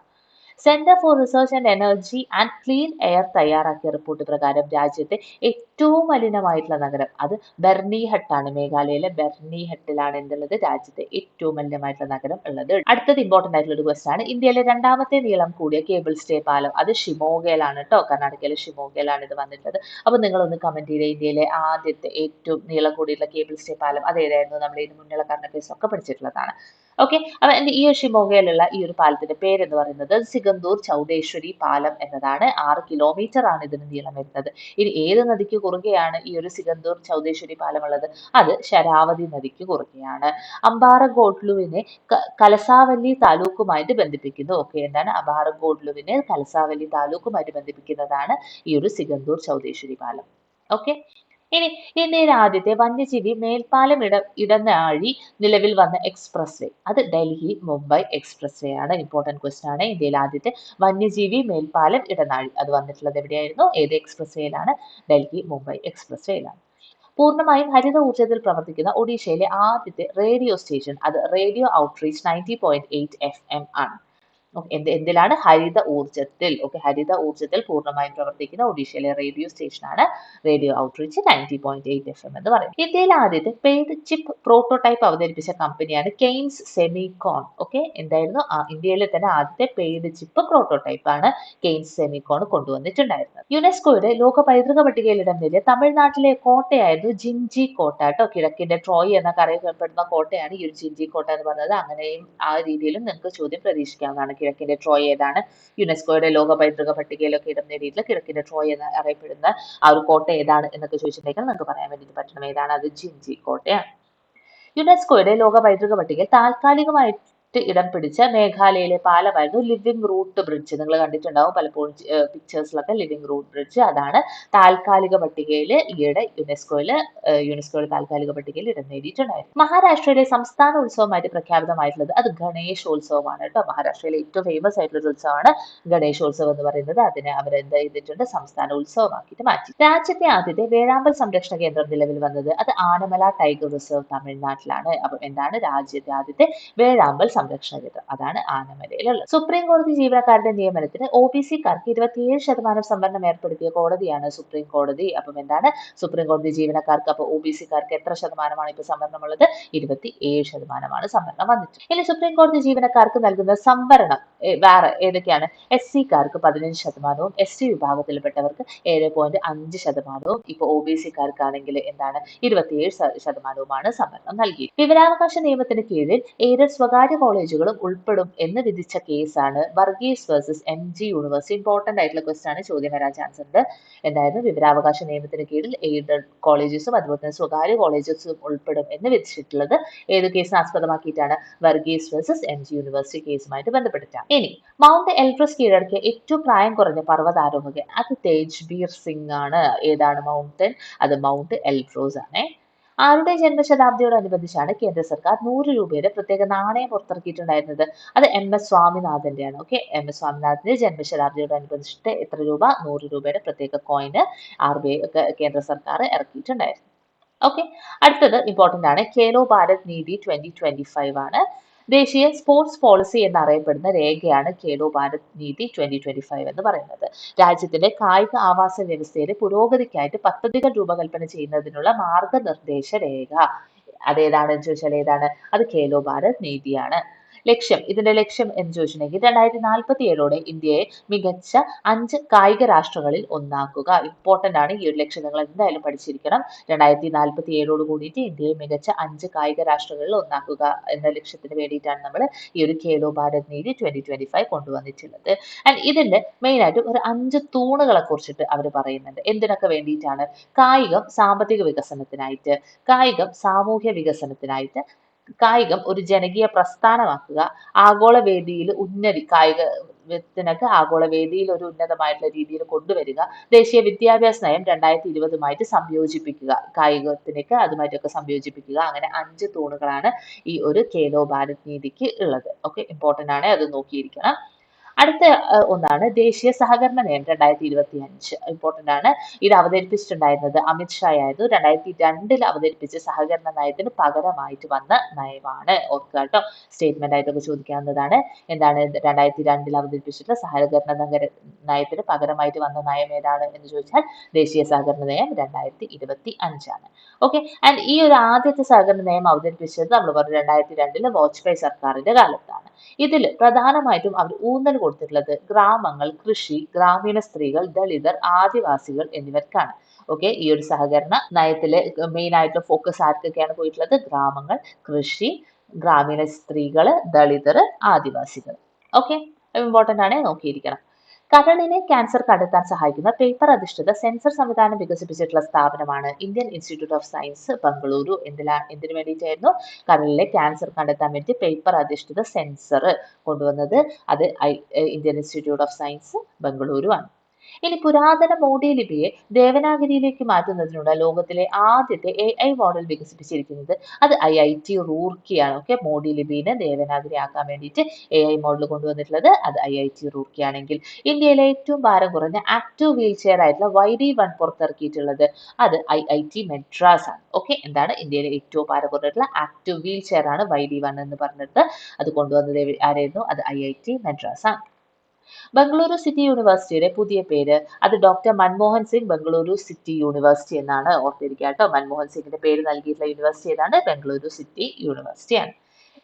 Centre for research and energy and clean air തയ്യാറാക്കിയ റിപ്പോർട്ട് പ്രകാരം രാജ്യത്തെ ഏറ്റവും മലിനമായിട്ടുള്ള നഗരം അത് ബെർണിഹട്ടാണ്. മേഘാലയയിലെ ബെർണിഹട്ടിലാണ് എന്തുള്ളത്? രാജ്യത്തെ ഏറ്റവും മലിനമായിട്ടുള്ള നഗരം ഉള്ളത്. അടുത്തത് ഇമ്പോർട്ടന്റ് ആയിട്ടുള്ള ഒരു ക്വസ്റ്റൻ ആണ്. ഇന്ത്യയിലെ രണ്ടാമത്തെ നീളം കൂടിയ കേബിൾ സ്റ്റേ പാലം അത് ഷിമോഗയിലാണ് കേട്ടോ. കർണാടകയിലെ ഷിമോഗയിലാണ് ഇത് വന്നിട്ടുള്ളത്. അപ്പൊ നിങ്ങളൊന്ന് കമന്റ് ചെയ്ത് ഇന്ത്യയിലെ ആദ്യത്തെ ഏറ്റവും നീളം കൂടിയുള്ള കേബിൾ സ്റ്റേ പാലം അത് ഏതായിരുന്നു? നമ്മൾ ഇതിന് മുന്നുള്ള കറണ്ട് അഫയേഴ്സ് ഒക്കെ പഠിച്ചിട്ടുള്ളതാണ്. ഓക്കെ, അപ്പൊ ഈ ഷിമോഗയിലുള്ള ഈ ഒരു പാലത്തിന്റെ പേര് എന്ന് പറയുന്നത് സിഗന്ദൂർ ചൗഡേശ്വരി പാലം എന്നതാണ്. 6 കിലോമീറ്റർ ആണ് ഇതിന് നീളം വരുന്നത്. ഇനി ഏത് നദിക്ക് കുറുകെയാണ് ഈ ഒരു സിഗന്ദൂർ ചൗഡേശ്വരി പാലം ഉള്ളത്? അത് ശരാവതി നദിക്ക് കുറുകെയാണ്. അമ്പാറഗോഡ്ലുവിനെ കലസാവല്ലി താലൂക്കുമായിട്ട് ബന്ധിപ്പിക്കുന്നു. ഓക്കെ, എന്താണ്? അമ്പാറഗോഡ്ലുവിനെ കലസാവല്ലി താലൂക്കുമായിട്ട് ബന്ധിപ്പിക്കുന്നതാണ് ഈ ഒരു സിഗന്ദൂർ ചൗഡേശ്വരി പാലം. ഓക്കെ, ഇനി ഇന്ത്യയിലെ ആദ്യത്തെ വന്യജീവി മേൽപ്പാലം ഇടനാഴി നിലവിൽ വന്ന എക്സ്പ്രസ് വേ അത് ഡൽഹി മുംബൈ എക്സ്പ്രസ് വേ ആണ്. ഇമ്പോർട്ടന്റ് ക്വസ്റ്റൻ ആണ്. ഇന്ത്യയിലെ ആദ്യത്തെ വന്യജീവി മേൽപ്പാലം ഇടനാഴി അത് വന്നിട്ടുള്ളത് എവിടെയായിരുന്നു? ഏത് എക്സ്പ്രസ് വേയിലാണ്? ഡൽഹി മുംബൈ എക്സ്പ്രസ് വേയിലാണ്. പൂർണ്ണമായും ഹരിത ഊർജ്ജത്തിൽ പ്രവർത്തിക്കുന്ന ഒഡീഷയിലെ ആദ്യത്തെ റേഡിയോ സ്റ്റേഷൻ അത് റേഡിയോ ഔട്ട്റീച്ച് 90.8 FM ആണ്. എന്തിലാണ്? ഹരിത ഊർജ്ജത്തിൽ. ഹരിത ഊർജ്ജത്തിൽ പൂർണ്ണമായും പ്രവർത്തിക്കുന്ന ഒഡീഷയിലെ റേഡിയോ സ്റ്റേഷനാണ് റേഡിയോ ഔട്ട്റീച്ച് 90.8 FM എന്ന് പറയുന്നത്. ഇന്ത്യയിലെ ആദ്യത്തെ പെയ്ഡ് ചിപ്പ് പ്രോട്ടോടൈപ്പ് അവതരിപ്പിച്ച കമ്പനിയാണ് കെയ്ൻസ് സെമികോൺ. എന്തായിരുന്നു? ഇന്ത്യയിലെ തന്നെ ആദ്യത്തെ പെയ്ഡ് ചിപ്പ് പ്രോട്ടോടൈപ്പ് ആണ് കെയ്ൻസ് സെമികോൺ കൊണ്ടുവന്നിട്ടുണ്ടായിരുന്നത്. യുനെസ്കോയുടെ ലോക പൈതൃക പട്ടികയിൽ ഇടം നേടിയ തമിഴ്നാട്ടിലെ കോട്ടയായിരുന്നു ജിൻജി കോട്ട കേട്ടോ. കിഴക്കിന്റെ ട്രോയ് എന്നൊക്കെ അറിയപ്പെടുന്ന കോട്ടയാണ് ഈ ഒരു ജിൻജി കോട്ട എന്ന് പറയുന്നത്. അങ്ങനെയും ആ രീതിയിലും നിങ്ങൾക്ക് ചോദ്യം പ്രതീക്ഷിക്കാവുന്നതാണ്. കിഴക്കിന്റെ ട്രോയ് ഏതാണ്? യുനെസ്കോയുടെ ലോക പൈതൃക പട്ടികയിലൊക്കെ ഇടം നേടിയിട്ടുള്ള കിഴക്കിന്റെ ട്രോയ് എന്ന് അറിയപ്പെടുന്ന ആ ഒരു കോട്ട ഏതാണ് എന്നൊക്കെ ചോദിച്ചിട്ടുണ്ടെങ്കിൽ നിങ്ങൾക്ക് പറയാൻ വേണ്ടിയിട്ട് പറ്റണം ഏതാണ്. അത് ജിൻജി കോട്ടയാണ്. യുനെസ്കോയുടെ ലോക പൈതൃക പട്ടികയിൽ താൽക്കാലികമായിട്ട് ഇടം പിടിച്ച മേഘാലയയിലെ പാലമായിരുന്നു ലിവിംഗ് റൂട്ട് ബ്രിഡ്ജ്. നിങ്ങൾ കണ്ടിട്ടുണ്ടാവും പലപ്പോഴും പിക്ചേഴ്സിലൊക്കെ ലിവിംഗ് റൂട്ട് ബ്രിഡ്ജ്. അതാണ് താൽക്കാലിക പട്ടികയിൽ ഈയിടെ യുനെസ്കോയുടെ താൽക്കാലിക പട്ടികയിൽ ഇടം നേടിയിട്ടുണ്ടായിരുന്നു. മഹാരാഷ്ട്രയിലെ സംസ്ഥാന ഉത്സവമായിട്ട് പ്രഖ്യാപിതമായിട്ടുള്ളത് അത് ഗണേശോത്സവമാണ് കേട്ടോ. മഹാരാഷ്ട്രയിലെ ഏറ്റവും ഫേമസ് ആയിട്ടുള്ള ഒരു ഉത്സവമാണ് ഗണേശോത്സവം എന്ന് പറയുന്നത്. അതിനെ അവരെന്ത് ചെയ്തിട്ടുണ്ട്? സംസ്ഥാന ഉത്സവമാക്കിയിട്ട് മാറ്റി. രാജ്യത്തെ ആദ്യത്തെ വേഴാമ്പൽ സംരക്ഷണ കേന്ദ്രം നിലവിൽ വന്നത് അത് ആനമല ടൈഗർ റിസർവ് തമിഴ്നാട്ടിലാണ്. അപ്പം എന്താണ്? രാജ്യത്തെ ആദ്യത്തെ വേഴാമ്പൽ സംരക്ഷണ കേന്ദ്രം അതാണ് ആനമലയിലുള്ളത്. സുപ്രീം കോടതി ജീവനക്കാരുടെ നിയമനത്തിന് OBC-കാർക്ക് 27% സംവരണം ഏർപ്പെടുത്തിയ കോടതിയാണ് സുപ്രീം കോടതി. അപ്പം എന്താണ്? സുപ്രീം കോടതി ജീവനക്കാർക്ക് അപ്പോൾ OBC-കാർക്ക് എത്ര ശതമാനമാണ് ഇപ്പോൾ സംവരണമുള്ളത്? 27% സംവരണം വന്നിട്ട്. ഇനി സുപ്രീം കോടതി ജീവനക്കാർക്ക് നൽകുന്ന സംവരണം വേറെ ഏതൊക്കെയാണ്? SC-കാർക്ക് 15%, ST വിഭാഗത്തിൽപ്പെട്ടവർക്ക് 7.5%, ഇപ്പോൾ OBC-കാർക്കാണെങ്കിൽ എന്താണ്? 27%മാണ് സംവരണം നൽകി. വിവരാവകാശ നിയമത്തിന് കീഴിൽ എയ്ഡഡ് സ്വകാര്യ കോളേജുകളും ഉൾപ്പെടും എന്ന് വിധിച്ച കേസാണ് Varghese versus MG university. Important ആയിട്ടുള്ള ക്വസ്റ്റൻ ആണ്, ചോദ്യം വരാൻ ചാൻസ് ഉണ്ട്. എന്തായാലും വിവരാവകാശ നിയമത്തിന് കീഴിൽ എയ്ഡഡ് കോളേജസും അതുപോലെ തന്നെ സ്വകാര്യ കോളേജസും ഉൾപ്പെടും എന്ന് വിധിച്ചിട്ടുള്ളത് ഏത് കേസിനെ ആസ്പദമാക്കിയിട്ടാണ്? വർഗീസ് വേഴ്സസ് MG യൂണിവേഴ്സിറ്റി കേസുമായിട്ട് ബന്ധപ്പെട്ടിട്ടാണ്. ഇനി മൗണ്ട് എൽബ്രസ് കീഴടക്കിയ ഏറ്റവും പ്രായം കുറഞ്ഞ പർവ്വതാരോഹകൻ അത് തേജ്ബീർ സിംഗ് ആണ്. ഏതാണ് മൗണ്ടൻ? അത് മൗണ്ട് എൽബ്രസ് ആണ്. ആരുടെ ജന്മശതാബ്ദിയോടനുബന്ധിച്ചാണ് കേന്ദ്ര സർക്കാർ 100 രൂപയുടെ പ്രത്യേക നാണയം പുറത്തിറക്കിയിട്ടുണ്ടായിരുന്നത്? അത് MS സ്വാമിനാഥന്റെയാണ്. MS സ്വാമിനാഥന്റെ ജന്മശതാബ്ദിയോടനുബന്ധിച്ചിട്ട് എത്ര രൂപ? 100 രൂപയുടെ പ്രത്യേക കോയിന് RBI കേന്ദ്ര സർക്കാർ ഇറക്കിയിട്ടുണ്ടായിരുന്നു. അടുത്തത് ഇമ്പോർട്ടന്റ് ആണ്. ഖേലോ ഭാരത് നീതി 2025 ആണ്. ദേശീയ സ്പോർട്സ് പോളിസി എന്നറിയപ്പെടുന്ന രേഖയാണ് ഖേലോ ഭാരത് നീതി 2025 എന്ന് പറയുന്നത്. രാജ്യത്തിന്റെ കായിക ആവാസ വ്യവസ്ഥയുടെ പുരോഗതിക്കായിട്ട് പദ്ധതികൾ രൂപകൽപ്പന ചെയ്യുന്നതിനുള്ള മാർഗനിർദ്ദേശ രേഖ അതേതാണെന്ന് ചോദിച്ചാൽ ഏതാണ്? അത് ഖേലോ ഭാരത് നീതിയാണ്. ഇതിന്റെ ലക്ഷ്യം എന്ന് ചോദിച്ചിട്ടുണ്ടെങ്കിൽ 2047 ഇന്ത്യയെ മികച്ച 5 കായിക രാഷ്ട്രങ്ങളിൽ ഒന്നാക്കുക. ഇമ്പോർട്ടന്റ് ആണ് ഈ ഒരു ലക്ഷ്യം, നിങ്ങൾ എന്തായാലും പഠിച്ചിരിക്കണം. 2047 കൂടിയിട്ട് ഇന്ത്യയെ മികച്ച 5 കായിക രാഷ്ട്രങ്ങളിൽ ഒന്നാക്കുക എന്ന ലക്ഷ്യത്തിന് വേണ്ടിയിട്ടാണ് നമ്മൾ ഈ ഒരു ഖേലോ ഭാരത് നീതി 2025 കൊണ്ടുവന്നിട്ടുള്ളത്. ആൻഡ് ഇതിന്റെ മെയിൻ ആയിട്ട് ഒരു 5 തൂണുകളെ കുറിച്ചിട്ട് അവർ പറയുന്നുണ്ട്. എന്തിനൊക്കെ വേണ്ടിയിട്ടാണ്? കായികം സാമ്പത്തിക വികസനത്തിനായിട്ട്, കായികം സാമൂഹ്യ വികസനത്തിനായിട്ട്, കായികം ഒരു ജനകീയ പ്രസ്ഥാനമാക്കുക, ആഗോള വേദിയിൽ കായികത്തിനൊക്കെ ആഗോള വേദിയിൽ ഒരു ഉന്നതമായിട്ടുള്ള രീതിയിൽ കൊണ്ടുവരിക, ദേശീയ വിദ്യാഭ്യാസ നയം 2020 സംയോജിപ്പിക്കുക, കായികത്തിനൊക്കെ അതുമായിട്ടൊക്കെ സംയോജിപ്പിക്കുക. അങ്ങനെ 5 തൂണുകളാണ് ഈ ഒരു ഖേലോ ഭാരത് നീതിക്ക് ഉള്ളത്. ഇമ്പോർട്ടന്റ് ആണ്, അത് നോക്കിയിരിക്കണം. അടുത്ത ഒന്നാണ് ദേശീയ സഹകരണ നയം 2025. ഇമ്പോർട്ടന്റ് ആണ്. ഇത് അവതരിപ്പിച്ചിട്ടുണ്ടായിരുന്നത് അമിത് ഷാ ആയിരുന്നു. 2002 അവതരിപ്പിച്ച സഹകരണ നയത്തിന് പകരമായിട്ട് വന്ന നയമാണ്. ഓർക്കുക കേട്ടോ, സ്റ്റേറ്റ്മെന്റ് ആയിട്ടൊക്കെ ചോദിക്കാവുന്നതാണ്. എന്താണ് 2002 അവതരിപ്പിച്ചിട്ടുള്ള സഹകരണ നയത്തിന് പകരമായിട്ട് വന്ന നയം ഏതാണ് എന്ന് ചോദിച്ചാൽ ദേശീയ സഹകരണ നയം 2025 ആണ്. ആൻഡ് ഈ ഒരു ആദ്യത്തെ സഹകരണ നയം അവതരിപ്പിച്ചത് നമ്മൾ പറഞ്ഞു 2002 വാജ്പേയി സർക്കാരിന്റെ കാലത്താണ്. ഇതിൽ പ്രധാനമായിട്ടും അവർ ഊന്നൽ കൊടുത്തിട്ടുള്ളത് ഗ്രാമങ്ങൾ, കൃഷി, ഗ്രാമീണ സ്ത്രീകൾ, ദളിതർ, ആദിവാസികൾ എന്നിവർക്കാണ്. ഈ ഒരു സഹകരണ നയത്തിലെ മെയിൻ ആയിട്ട് ഫോക്കസ് ആർക്കൊക്കെയാണ് പോയിട്ടുള്ളത്? ഗ്രാമങ്ങൾ, കൃഷി, ഗ്രാമീണ സ്ത്രീകൾ, ദളിതർ, ആദിവാസികൾ. ഇമ്പോർട്ടന്റ് ആണ്, നോക്കിയിരിക്കണം. കരളിനെ ക്യാൻസർ കണ്ടെത്താൻ സഹായിക്കുന്ന പേപ്പർ അധിഷ്ഠിത സെൻസർ സംവിധാനം വികസിപ്പിച്ചിട്ടുള്ള സ്ഥാപനമാണ് Indian institute of science Bengaluru. എന്തിനു വേണ്ടിയിട്ടായിരുന്നു? കരളിലെ ക്യാൻസർ കണ്ടെത്താൻ വേണ്ടി പേപ്പർ അധിഷ്ഠിത സെൻസർ കൊണ്ടുവന്നത് അത് Indian institute of science Bengaluru ആണ്. ഇനി പുരാതന മോഡി ലിപിയെ ദേവനാഗരിയിലേക്ക് മാറ്റുന്നതിനുള്ള ലോകത്തിലെ ആദ്യത്തെ AI മോഡൽ വികസിപ്പിച്ചിരിക്കുന്നത് അത് IIT റൂർക്കിയാണ്. ഓക്കെ, മോഡി ലിപിനെ ദേവനാഗരി ആക്കാൻ വേണ്ടിയിട്ട് AI മോഡൽ കൊണ്ടുവന്നിട്ടുള്ളത് അത് IIT റൂർക്കിയാണെങ്കിൽ ഇന്ത്യയിലെ ഏറ്റവും ഭാരം കുറഞ്ഞ ആക്റ്റീവ് വീൽ ചെയർ ആയിട്ടുള്ള YD1 പുറത്തിറക്കിയിട്ടുള്ളത് അത് IIT മദ്രാസ് ആണ്. ഓക്കെ, എന്താണ് ഇന്ത്യയിലെ ഏറ്റവും ഭാരം കുറഞ്ഞിട്ടുള്ള ആക്റ്റീവ് വീൽ ചെയർ ആണ് YD1 എന്ന് പറഞ്ഞിട്ട് അത് കൊണ്ടുവന്നത് ആരായിരുന്നു? അത് IIT മദ്രാസ് ആണ്. ബംഗളൂരു സിറ്റി യൂണിവേഴ്സിറ്റിയുടെ പുതിയ പേര് അത് doctor Manmohan Singh Bengaluru city university എന്നാണ്. ഓർത്തിരിക്കുക കേട്ടോ. മൻമോഹൻ സിംഗിന്റെ പേര് നൽകിയിട്ടുള്ള യൂണിവേഴ്സിറ്റി ഏതാണ്? ബംഗളൂരു സിറ്റി യൂണിവേഴ്സിറ്റി ആണ്.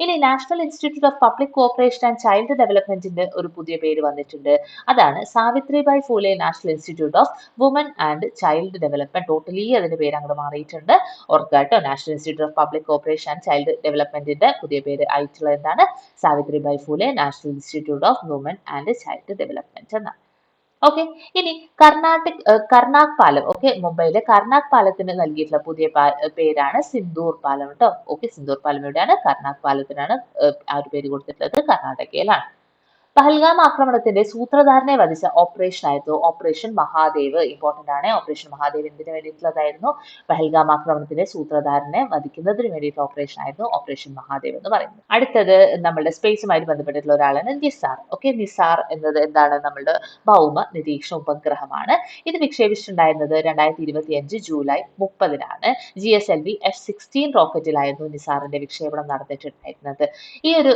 ഇനി National Institute of Public Cooperation and Child ഡെവലപ്മെന്റിന്റെ ഒരു പുതിയ പേര് വന്നിട്ടുണ്ട്. അതാണ് Savitribai Phule National Institute of Woman and Child Development. Totally അതിന്റെ പേര് അങ്ങോട്ട് മാറിയിട്ടുണ്ട്. ഓർക്കുക കേട്ടോ. National Institute of Public Cooperation and Child ഡെവലപ്മെന്റിന്റെ പുതിയ പേര് ആയിട്ടുള്ള എന്താണ്? Savitribai Phule National Institute of Woman and Child Development എന്നാണ്. ഓക്കെ, ഇനി കർണാക് പാലം. ഓക്കെ, മുംബൈയിലെ കർണാക് പാലത്തിന് നൽകിയിട്ടുള്ള പുതിയ പേരാണ് സിന്ദൂർ പാലം കേട്ടോ. ഓക്കെ, സിന്ദൂർ പാലം എവിടെയാണ്? കർണാക് പാലത്തിനാണ് ആ ഒരു പേര് കൊടുത്തിട്ടുള്ളത്. കർണാടകയിലാണ്. പഹൽഗാം ആക്രമണത്തിന്റെ സൂത്രധാരനെ വധിച്ച ഓപ്പറേഷൻ ആയിരുന്നു ഓപ്പറേഷൻ മഹാദേവ്. ഇമ്പോർട്ടന്റ് ആണ്. ഓപ്പറേഷൻ മഹാദേവ് എന്തിനു വേണ്ടിയിട്ടുള്ളതായിരുന്നു? പഹൽഗാം ആക്രമണത്തിന്റെ സൂത്രധാരനെ വധിക്കുന്നതിന് വേണ്ടിയിട്ട് ഓപ്പറേഷൻ ആയിരുന്നു ഓപ്പറേഷൻ മഹാദേവ് എന്ന് പറയുന്നത്. അടുത്തത് നമ്മുടെ സ്പേസുമായി ബന്ധപ്പെട്ടിട്ടുള്ള ഒരാളാണ് നിസാർ. ഓക്കെ, നിസാർ എന്നത് എന്താണ്? നമ്മുടെ ഭൗമ നിരീക്ഷണ ഉപഗ്രഹമാണ്. ഇത് വിക്ഷേപിച്ചിട്ടുണ്ടായിരുന്നത് 2025 ജൂലൈ 30-നാണ്. GSLV F-16 റോക്കറ്റിലായിരുന്നു നിസാറിന്റെ വിക്ഷേപണം നടന്നിട്ടുണ്ടായിരുന്നത്. ഈ ഒരു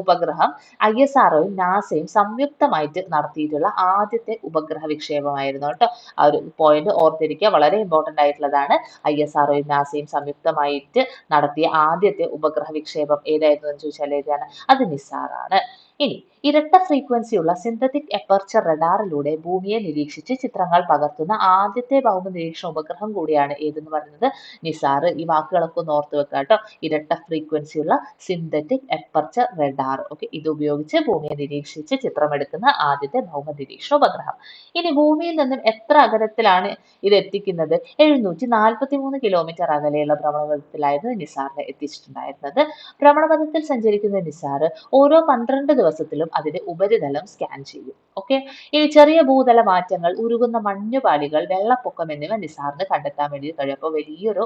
ഉപഗ്രഹം ISROയും നാസയും സംയുക്തമായിട്ട് നടത്തിയിട്ടുള്ള ആദ്യത്തെ ഉപഗ്രഹ വിക്ഷേപമായിരുന്നു കേട്ടോ. ആ ഒരു പോയിന്റ് ഓർത്തിരിക്കുക, വളരെ ഇമ്പോർട്ടന്റ് ആയിട്ടുള്ളതാണ്. ISROയും നാസയും സംയുക്തമായിട്ട് നടത്തിയ ആദ്യത്തെ ഉപഗ്രഹ വിക്ഷേപം ഏതായിരുന്നു എന്ന് ചോദിച്ചാൽ ഏതാണ്? അത് നിസാറാണ്. ഇനി ഇരട്ട ഫ്രീക്വൻസിയുള്ള സിന്തറ്റിക് എപ്പർച്ചർ റഡാറിലൂടെ ഭൂമിയെ നിരീക്ഷിച്ച് ചിത്രങ്ങൾ പകർത്തുന്ന ആദ്യത്തെ ഭൗമ നിരീക്ഷണ ഉപഗ്രഹം കൂടിയാണ് ഏതെന്ന് പറയുന്നത്? നിസാർ. ഈ വാക്കുകളൊക്കെ ഒന്ന് ഓർത്ത് വെക്കുക കേട്ടോ. ഇരട്ട ഫ്രീക്വൻസിയുള്ള സിന്തറ്റിക് എപ്പർച്ചർ റഡാർ. ഓക്കെ, ഇത് ഉപയോഗിച്ച് ഭൂമിയെ നിരീക്ഷിച്ച് ചിത്രമെടുക്കുന്ന ആദ്യത്തെ ഭൗമ നിരീക്ഷണ ഉപഗ്രഹം. ഇനി ഭൂമിയിൽ നിന്നും എത്ര അകലത്തിലാണ് ഇത് എത്തിക്കുന്നത്? 743 കിലോമീറ്റർ അകലെയുള്ള ഭ്രമണപഥത്തിലായിരുന്നു നിസാറിനെ എത്തിച്ചിട്ടുണ്ടായിരുന്നത്. ഭ്രമണപഥത്തിൽ സഞ്ചരിക്കുന്ന നിസാർ ഓരോ 12 ദിവസത്തിലും അതിന്റെ ഉപരിതലം സ്കാൻ ചെയ്യും. ഓക്കെ, ഇനി ചെറിയ ഭൂതല മാറ്റങ്ങൾ, ഉരുകുന്ന മഞ്ഞുപാളികൾ, വെള്ളപ്പൊക്കം എന്നിവ നിസാറിന് കണ്ടെത്താൻ വേണ്ടി കഴിയും. അപ്പോൾ വലിയൊരു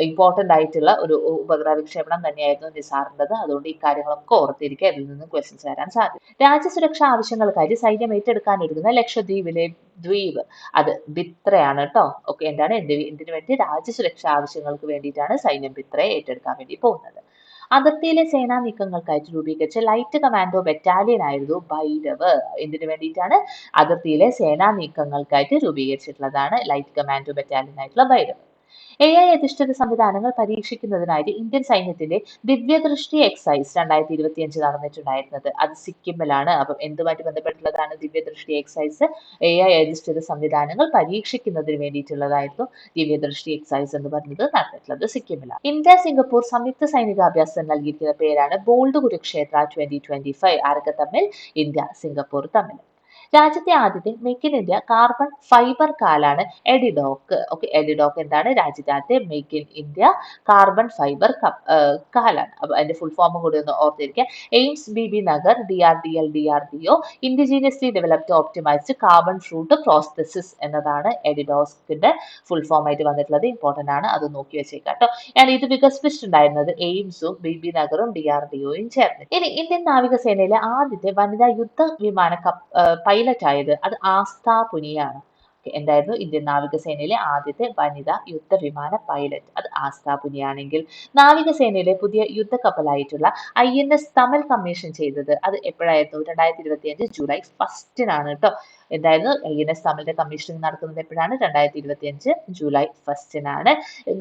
ഇമ്പോർട്ടന്റ് ആയിട്ടുള്ള ഒരു ഉപഗ്രഹ വിക്ഷേപണം തന്നെയായിരുന്നു നിസാറിൻ്റെത്. അതുകൊണ്ട് ഈ കാര്യങ്ങളൊക്കെ ഓർത്തിരിക്കുക. ഇതിൽ നിന്ന് ക്വസ്റ്റ്യൻസ് വരാൻ സാധ്യത. രാജ്യസുരക്ഷാ ആവശ്യങ്ങൾക്കായി സൈന്യം ഏറ്റെടുക്കാനൊരുങ്ങുന്ന ലക്ഷദ്വീപിലെ ദ്വീപ് അത് ബിത്രയാണ് കേട്ടോ. ഓക്കെ, എന്താണ്? എന്തിനു വേണ്ടി? രാജ്യസുരക്ഷാ ആവശ്യങ്ങൾക്ക് വേണ്ടിയിട്ടാണ് സൈന്യം ബിത്രയെ ഏറ്റെടുക്കാൻ വേണ്ടി പോകുന്നത്. അതിർത്തിയിലെ സേനാ നീക്കങ്ങൾക്കായിട്ട് രൂപീകരിച്ച ലൈറ്റ് കമാൻഡോ ബറ്റാലിയൻ ആയിരുന്നു ഭൈരവ്. എന്തിനു വേണ്ടിയിട്ടാണ്? അതിർത്തിയിലെ സേനാ നീക്കങ്ങൾക്കായിട്ട് രൂപീകരിച്ചിട്ടുള്ളതാണ് ലൈറ്റ് കമാൻഡോ ബറ്റാലിയൻ ആയിട്ടുള്ള ഭൈരവ്. AI അധിഷ്ഠിത സംവിധാനങ്ങൾ പരീക്ഷിക്കുന്നതിനായിട്ട് ഇന്ത്യൻ സൈന്യത്തിന്റെ ദിവ്യദൃഷ്ടി എക്സൈസ് 2025 നടന്നിട്ടുണ്ടായിരുന്നത്. അത് സിക്കിമിലാണ്. അപ്പം എന്തുമായിട്ട് ബന്ധപ്പെട്ടുള്ളതാണ് ദിവ്യദൃഷ്ടി എക്സൈസ്? AI അധിഷ്ഠിത സംവിധാനങ്ങൾ പരീക്ഷിക്കുന്നതിന് വേണ്ടിയിട്ടുള്ളതായിരുന്നു ദിവ്യദൃഷ്ടി എക്സൈസ് എന്ന് പറഞ്ഞത് നടന്നിട്ടുള്ളത് സിക്കിമിലാണ്. ഇന്ത്യ സിംഗപ്പൂർ സംയുക്ത സൈനികാഭ്യാസം നൽകിയിരിക്കുന്ന പേരാണ് ബോൾഡ് കുരുക്ഷേത്ര 2025. ആരൊക്കെ തമ്മിൽ? ഇന്ത്യ സിംഗപ്പൂർ തമ്മിൽ. രാജ്യത്തെ ആദ്യത്തെ make in India carbon fibre കാലാണ് എഡിഡോക്ക്. ഓക്കെ, എഡിഡോക്ക് എന്താണ്? രാജ്യത്തെ ആദ്യത്തെ make in India carbon fibre കാലാണ്. അപ്പൊ അതിന്റെ ഫുൾ ഫോം കൂടി ഒന്ന് ഓർത്തിരിക്കുക. AIIMS BB Nagar DRDO indigenously developed optimised carbon fruit processes എന്നതാണ് എഡിഡോക്കിന്റെ ഫുൾ ഫോം ആയിട്ട് വന്നിട്ടുള്ളത്. ഇമ്പോർട്ടന്റ് ആണ്, അത് നോക്കി വെച്ചേക്കാം കേട്ടോ. ഞാൻ ഇത് വികസിപ്പിച്ചിട്ടുണ്ടായിരുന്നത് എയിംസും BB നഗറും DRDOയും ചേർന്ന്. ഇനി ഇന്ത്യൻ നാവികസേനയിലെ ആദ്യത്തെ വനിതാ യുദ്ധ വിമാന പൈലറ്റ് ആയത് അത് ആസ്ഥ പുനിയാണ്. എന്തായിരുന്നു? ഇന്ത്യൻ നാവികസേനയിലെ ആദ്യത്തെ വനിതാ യുദ്ധവിമാന പൈലറ്റ് അത് ആസ്ഥ പുനിയാണെങ്കിൽ നാവികസേനയിലെ പുതിയ യുദ്ധക്കപ്പലായിട്ടുള്ള INS തമിൽ കമ്മീഷൻ ചെയ്തത് അത് എപ്പോഴായിരുന്നു? 2025 ജൂലൈ 1-നാണ് കേട്ടോ. എന്തായിരുന്നു? INS തമിലിന്റെ കമ്മീഷനിങ് നടക്കുന്നത് എപ്പോഴാണ്? 2025 ജൂലൈ 1-നാണ്.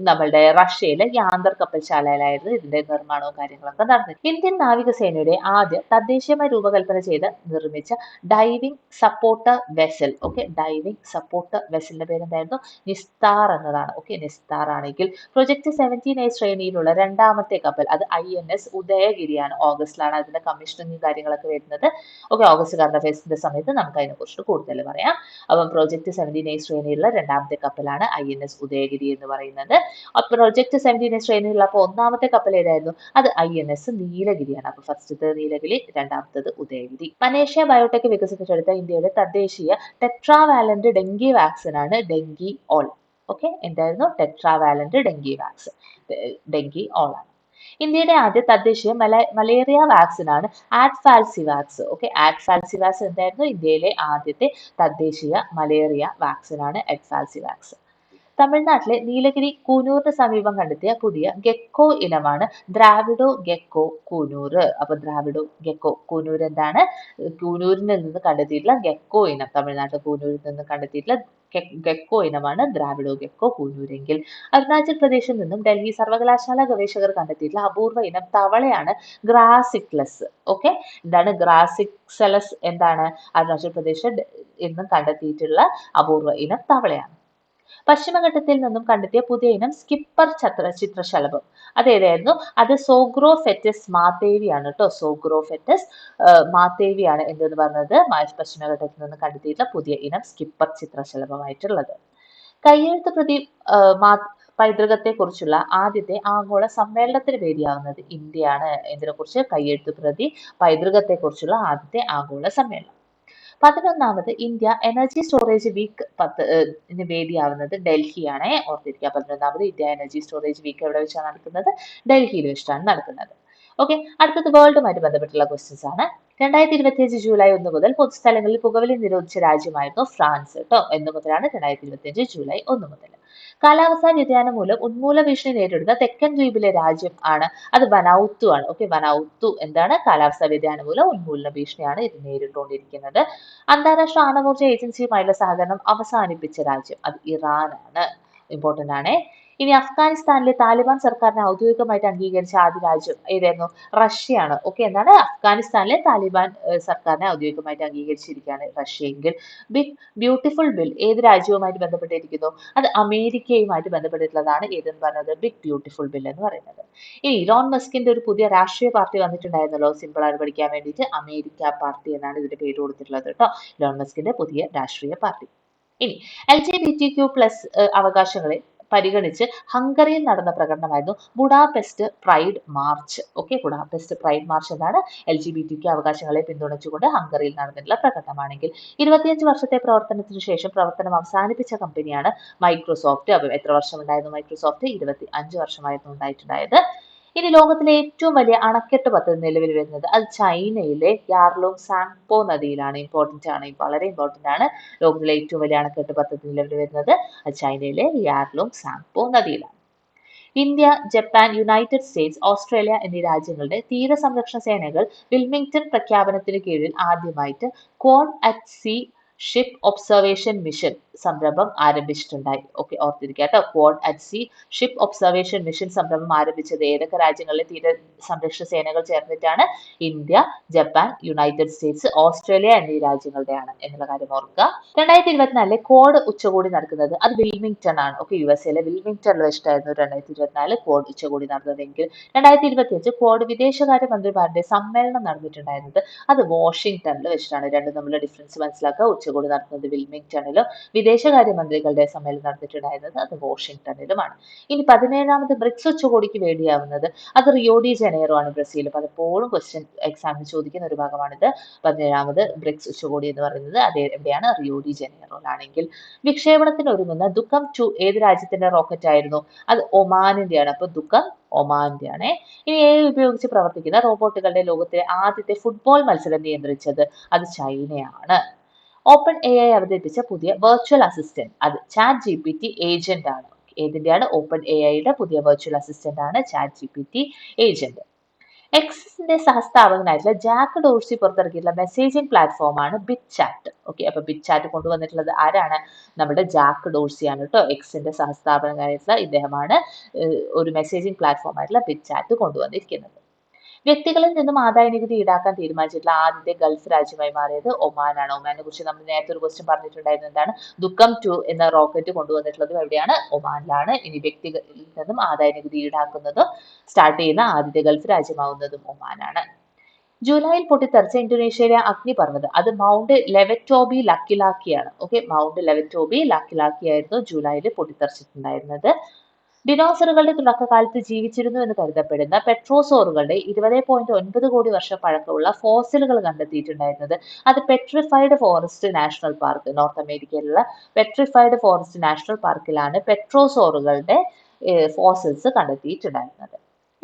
നമ്മളുടെ റഷ്യയിലെ യാന്തർ കപ്പൽശാലയിലായിരുന്നു ഇതിന്റെ നിർമ്മാണവും കാര്യങ്ങളൊക്കെ നടന്നത്. ഇന്ത്യൻ നാവികസേനയുടെ ആദ്യ തദ്ദേശീയമായി രൂപകൽപ്പന ചെയ്ത് നിർമ്മിച്ച diving supporter vessel. Okay, diving supporter വെസലിന്റെ പേര് എന്തായിരുന്നു? നിസ്താർ എന്നതാണ്. ഓക്കെ, നിസ്താർ ആണെങ്കിൽ പ്രൊജക്ട് 17A ശ്രേണിയിലുള്ള രണ്ടാമത്തെ കപ്പൽ അത് INS ഉദയഗിരിയാണ്. ഓഗസ്റ്റിലാണ് അതിന്റെ കമ്മീഷനിങ് കാര്യങ്ങളൊക്കെ വരുന്നത്. ഓക്കെ, ഓഗസ്റ്റ് കറണ്ട് അഫയേഴ്സിന്റെ സമയത്ത് നമുക്ക് അതിനെ കുറിച്ച് കൂടുതൽ പറയാം. അപ്പം പ്രോജക്ട് 17A ശ്രേണിയിലുള്ള രണ്ടാമത്തെ കപ്പലാണ് INS ഉദയഗിരി എന്ന് പറയുന്നത്. അപ്പൊ പ്രോജക്ട് 17A ശ്രേണിയിലുള്ള അപ്പൊ ഒന്നാമത്തെ കപ്പൽ ഏതായിരുന്നു? അത് INS നീലഗിരിയാണ്. അപ്പൊ ഫസ്റ്റത്തെ നീലഗിരി, രണ്ടാമത്തത് ഉദയഗിരി. പനേഷ്യ ബയോടെക് വികസിപ്പിച്ചെടുത്ത ഇന്ത്യയുടെ തദ്ദേശീയ ടെട്രാവാലന്റ് ഡെങ്കി വാക്സിൻ ആണ് ഡെങ്കി ഓൾ. ഓക്കെ, എന്തായിരുന്നു? ടെട്രാവാലന്റ് ഡെങ്കി വാക്സിൻ, ഡെങ്കി ഓൾ ആണ്. ഇന്ത്യയുടെ ആദ്യ തദ്ദേശീയ മലേറിയ വാക്സിൻ ആണ് ആഡ്ഫാൽസിവാക്സ്. ഓക്കെ, ആഡ്ഫാൽസിവാക്സ് എന്തായിരുന്നു? ഇന്ത്യയിലെ ആദ്യത്തെ തദ്ദേശീയ മലേറിയ വാക്സിൻ ആണ് ആഡ്ഫാൽസിവാക്സ്. തമിഴ്നാട്ടിലെ നീലഗിരി കൂനൂറിന് സമീപം കണ്ടെത്തിയ പുതിയ ഗെക്കോ ഇനമാണ് ദ്രാവിഡോ ഗെക്കോ കൂനൂർ. അപ്പൊ ദ്രാവിഡോ ഗെക്കോ കൂനൂർ എന്താണ്? കൂനൂരിൽ നിന്ന് കണ്ടെത്തിയിട്ടുള്ള ഗെക്കോ ഇനം, തമിഴ്നാട്ടിലെ കൂനൂരിൽ നിന്ന് കണ്ടെത്തിയിട്ടുള്ള ഗെക്കോ ഇനമാണ് ദ്രാവിഡോ ഗെക്കോ കൂനൂരെങ്കിൽ അരുണാചൽ പ്രദേശിൽ നിന്നും ഡൽഹി സർവകലാശാല ഗവേഷകർ കണ്ടെത്തിയിട്ടുള്ള അപൂർവ ഇനം തവളയാണ് ഗ്രാസിക്ലസ്. ഓക്കെ, എന്താണ് ഗ്രാസിക്സലസ്? എന്താണ്? അരുണാചൽ പ്രദേശിൽ നിന്നും കണ്ടെത്തിയിട്ടുള്ള അപൂർവ ഇനം തവളയാണ്. പശ്ചിമഘട്ടത്തിൽ നിന്നും കണ്ടെത്തിയ പുതിയ ഇനം സ്കിപ്പർ ചിത്രശലഭം. അതേതായിരുന്നു? അത് സോഗ്രോഫെറ്റസ് മാത്തേവിയാണ് കേട്ടോ. സോഗ്രോഫെറ്റസ് മാത്തേവിയാണ് എന്തെന്ന് പറഞ്ഞത്? പശ്ചിമഘട്ടത്തിൽ നിന്ന് കണ്ടെത്തിയിട്ടുള്ള പുതിയ ഇനം സ്കിപ്പർ ചിത്രശലഭമായിട്ടുള്ളത്. കയ്യെഴുത്ത് പ്രതി പൈതൃകത്തെ കുറിച്ചുള്ള ആദ്യത്തെ ആഗോള സമ്മേളനത്തിന് വേദിയാവുന്നത് ഇന്ത്യയാണ്. ഇതിനെ കുറിച്ച് കയ്യെഴുത്ത് പ്രതി പൈതൃകത്തെ കുറിച്ചുള്ള ആദ്യത്തെ ആഗോള സമ്മേളനം. 11ാമത് ഇന്ത്യ എനർജി സ്റ്റോറേജ് വീക്ക് വേദിയാവുന്നത് ഡൽഹിയാണ്. ഓർത്തിരിക്കുക, 11ാമത് ഇന്ത്യ എനർജി സ്റ്റോറേജ് വീക്ക് എവിടെ വെച്ചാണ് നടക്കുന്നത്? ഡൽഹിയിൽ വെച്ചിട്ടാണ് നടക്കുന്നത്. ഓക്കെ, അടുത്തത് വേൾഡുമായിട്ട് ബന്ധപ്പെട്ടുള്ള ക്വസ്റ്റ്യൻസ് ആണ്. 2025 ജൂലൈ 1 മുതൽ പൊതുസ്ഥലങ്ങളിൽ പുകവലി നിരോധിച്ച രാജ്യമായിരുന്നു ഫ്രാൻസ് കേട്ടോ. എന്ന് മുതലാണ്? 2025 ജൂലൈ 1 മുതൽ. കാലാവസ്ഥാ വ്യതിയാനം മൂലം ഉന്മൂല ഭീഷണി നേരിടുന്ന തെക്കൻ ദ്വീപിലെ രാജ്യം ആണ്, അത് വനൌത്തു ആണ്. ഓക്കെ, വനൌത്തു എന്താണ്? കാലാവസ്ഥാ വ്യതിയാനം മൂലം ഉന്മൂലന ഭീഷണിയാണ് ഇത് നേരിട്ടുകൊണ്ടിരിക്കുന്നത്. അന്താരാഷ്ട്ര ആണവോർജ്ജ ഏജൻസിയുമായുള്ള സഹകരണം അവസാനിപ്പിച്ച രാജ്യം അത് ഇറാൻ ആണ്. ഇമ്പോർട്ടന്റ് ആണ്. ഇനി അഫ്ഗാനിസ്ഥാനിലെ താലിബാൻ സർക്കാരിനെ ഔദ്യോഗികമായിട്ട് അംഗീകരിച്ച ആദ്യ രാജ്യം ഏതായിരുന്നു? റഷ്യയാണ്. ഓക്കെ, എന്താണ്? അഫ്ഗാനിസ്ഥാനിലെ താലിബാൻ സർക്കാരിനെ ഔദ്യോഗികമായിട്ട് അംഗീകരിച്ചിരിക്കുകയാണ് റഷ്യയെങ്കിൽ. ബിഗ് ബ്യൂട്ടിഫുൾ ബിൽ ഏത് രാജ്യവുമായിട്ട് ബന്ധപ്പെട്ടിരിക്കുന്നു? അത് അമേരിക്കയുമായിട്ട് ബന്ധപ്പെട്ടിട്ടുള്ളതാണ്. ഏതെന്ന് പറഞ്ഞത്? ബിഗ് ബ്യൂട്ടിഫുൾ ബിൽ എന്ന് പറയുന്നത്. ഇനി ഇലോൺ മസ്കിന്റെ ഒരു പുതിയ രാഷ്ട്രീയ പാർട്ടി വന്നിട്ടുണ്ടായിരുന്നല്ലോ, സിമ്പിൾ ആയിട്ട് പഠിക്കാൻ വേണ്ടിയിട്ട്. അമേരിക്ക പാർട്ടി എന്നാണ് ഇതിന്റെ പേര് കൊടുത്തിട്ടുള്ളത് കേട്ടോ. ഇലോൺ മസ്കിന്റെ പുതിയ രാഷ്ട്രീയ പാർട്ടി. ഇനി LGBTQ+ അവകാശങ്ങളെ പരിഗണിച്ച് ഹംഗറിയിൽ നടന്ന പ്രകടനമായിരുന്നു Budapest Pride March. Okay, Budapest Pride March എന്താണ്? LGBTQ അവകാശങ്ങളെ പിന്തുണച്ചുകൊണ്ട് ഹംഗറിയിൽ നടന്നിട്ടുള്ള പ്രകടനമാണെങ്കിൽ 25 വർഷത്തെ പ്രവർത്തനത്തിന് ശേഷം പ്രവർത്തനം അവസാനിപ്പിച്ച കമ്പനിയാണ് മൈക്രോസോഫ്റ്റ്. അപ്പം എത്ര വർഷം ഉണ്ടായിരുന്നു മൈക്രോസോഫ്റ്റ്? 25 വർഷമായിരുന്നു ഉണ്ടായിട്ടുണ്ടായത്. ഇനി ലോകത്തിലെ ഏറ്റവും വലിയ അണക്കെട്ട് പദ്ധതി നിലവിൽ വരുന്നത് അത് ചൈനയിലെ യാർലോങ് സാങ്പോ നദിയിലാണ്. ഇമ്പോർട്ടന്റ് ആണ്, വളരെ ഇമ്പോർട്ടന്റ് ആണ്. ലോകത്തിലെ ഏറ്റവും വലിയ അണക്കെട്ട് പദ്ധതി നിലവിൽ വരുന്നത് അത് ചൈനയിലെ യാർലോങ് സാങ്പോ നദിയിലാണ്. India, Japan, United States, Australia എന്നീ രാജ്യങ്ങളുടെ തീരസംരക്ഷണ സേനകൾ വിൽമിംഗ്ടൺ പ്രഖ്യാപനത്തിന് കീഴിൽ ആദ്യമായിട്ട് Quad at Sea Ship Observation Mission സംരംഭം ആരംഭിച്ചിട്ടുണ്ടായി. ഓക്കെ, ഓർത്തിരിക്കുക കേട്ടോ. Quad at Sea Ship Observation Mission സംരംഭം ആരംഭിച്ചത് ഏതൊക്കെ രാജ്യങ്ങളിലെ തീര സംരക്ഷണ സേനകൾ ചേർന്നിട്ടാണ്? India, Japan, United States, Australia എന്നീ രാജ്യങ്ങളുടെയാണ് എന്നുള്ള കാര്യം ഓർക്കുക. 2024 ക്വാഡ് ഉച്ചകോടി നടക്കുന്നത് അത് വിൽമിംഗ്ടൺ ആണ്. ഓക്കെ, USA വിൽമിംഗ്ടണിൽ വെച്ചിട്ടായിരുന്നു 2024 ക്വാഡ് ഉച്ചകോടി നടന്നതെങ്കിൽ 2025 ക്വാഡ് വിദേശകാര്യമന്ത്രിമാരുടെ സമ്മേളനം നടന്നിട്ടുണ്ടായിരുന്നത് അത് വാഷിംഗ്ടണിൽ വെച്ചിട്ടാണ്. രണ്ടും തമ്മിലുള്ള ഡിഫറൻസ് മനസ്സിലാക്കുക. ഉച്ചകോടി നടന്നത് വിൽമിംഗ്ടണിലും വിദേശകാര്യമന്ത്രികളുടെ സമ്മേളനം നടന്നിട്ടുണ്ടായിരുന്നത് അത് വാഷിംഗ്ടണിലുമാണ്. ഇനി 17ാമത് ബ്രിക്സ് ഉച്ചകോടിക്ക് വേണ്ടിയാവുന്നത് അത് റിയോ ഡി ജനീറോ ആണ്, ബ്രസീൽ. പലപ്പോഴും ക്വസ്റ്റ്യൻ എക്സാമിന് ചോദിക്കുന്ന ഒരു ഭാഗമാണിത്. 17ാമത് ബ്രിക്സ് ഉച്ചകോടി എന്ന് പറയുന്നത് അത് എവിടെയാണ്? Rio de ജനീറോയിലാണെങ്കിൽ. വിക്ഷേപണത്തിന് ഒരുങ്ങുന്ന ദുഃഖം 2 ഏത് രാജ്യത്തിന്റെ റോക്കറ്റ് ആയിരുന്നു? അത് ഒമാനിന്റെയാണ്. അപ്പൊ ദുഃഖം ഒമാന്റെയാണ്. ഇനി AI ഉപയോഗിച്ച് പ്രവർത്തിക്കുന്ന റോബോട്ടുകളുടെ ലോകത്തിലെ ആദ്യത്തെ ഫുട്ബോൾ മത്സരം നിയന്ത്രിച്ചത് അത് ചൈനയാണ്. ഓപ്പൺ AI അവതരിപ്പിച്ച പുതിയ വെർച്വൽ അസിസ്റ്റന്റ് അത് ChatGPT ഏജന്റ് ആണ്. ഏതിന്റെയാണ്? ഓപ്പൺ AIയുടെ പുതിയ വെർച്വൽ അസിസ്റ്റന്റ് ആണ് ChatGPT ഏജന്റ്. എക്സിന്റെ സഹസ്ഥാപകനായിട്ടുള്ള ജാക്ക് ഡോർസി പുറത്തിറക്കിയിട്ടുള്ള മെസ്സേജിംഗ് പ്ലാറ്റ്ഫോമാണ് ബിറ്റ് ചാറ്റ്. ഓക്കെ, അപ്പൊ ബിറ്റ് ചാറ്റ് കൊണ്ടുവന്നിട്ടുള്ളത് ആരാണ്? നമ്മുടെ ജാക്ക് ഡോർസി ആണ് കേട്ടോ. എക്സിന്റെ സഹസ്ഥാപകനായിട്ടുള്ള ഇദ്ദേഹമാണ് ഒരു മെസ്സേജിംഗ് പ്ലാറ്റ്ഫോം ആയിട്ടുള്ള ബിറ്റ് ചാറ്റ് കൊണ്ടുവന്നിരിക്കുന്നത്. വ്യക്തികളിൽ നിന്നും ആദായ നികുതി ഈടാക്കാൻ തീരുമാനിച്ചിട്ടുള്ള ആദ്യത്തെ ഗൾഫ് രാജ്യമായി മാറിയത് ഒമാനാണ്. ഒമാനെ കുറിച്ച് നമ്മൾ നേരത്തെ ഒരു ക്വസ്റ്റ്യൻ പറഞ്ഞിട്ടുണ്ടായിരുന്നു. എന്താണ്? ദുഃഖം 2 എന്ന റോക്കറ്റ് കൊണ്ടുവന്നിട്ടുള്ളതും എവിടെയാണ്? ഒമാനിലാണ്. ഇനി വ്യക്തികളിൽ നിന്നും ആദായ നികുതി ഈടാക്കുന്നതും സ്റ്റാർട്ട് ചെയ്യുന്ന ആദ്യത്തെ ഗൾഫ് രാജ്യമാവുന്നതും ഒമാനാണ്. ജൂലൈയിൽ പൊട്ടിത്തെറിച്ച ഇന്തോനേഷ്യയിലെ അഗ്നിപർവ്വതം അത് മൗണ്ട് ലെവറ്റോബി ലക്കിലാക്കിയാണ്. ഓക്കെ, മൗണ്ട് ലെവറ്റോബി ലക്കിലാക്കി ആയിരുന്നു ജൂലൈയിൽ പൊട്ടിത്തെറിച്ചിട്ടുണ്ടായിരുന്നത്. ഡിനോസറുകളുടെ തുടക്കകാലത്ത് ജീവിച്ചിരുന്നു എന്ന് കരുതപ്പെടുന്ന പെട്രോസോറുകളുടെ 20.9 കോടി വർഷം പഴക്കമുള്ള ഫോസിലുകൾ കണ്ടെത്തിയിട്ടുണ്ടായിരുന്നത് അത് Petrified Forest National Park, North അമേരിക്കയിലുള്ള പെട്രിഫൈഡ് ഫോറസ്റ്റ് നാഷണൽ പാർക്കിലാണ് പെട്രോസോറുകളുടെ ഫോസിൽസ് കണ്ടെത്തിയിട്ടുണ്ടായിരുന്നത്.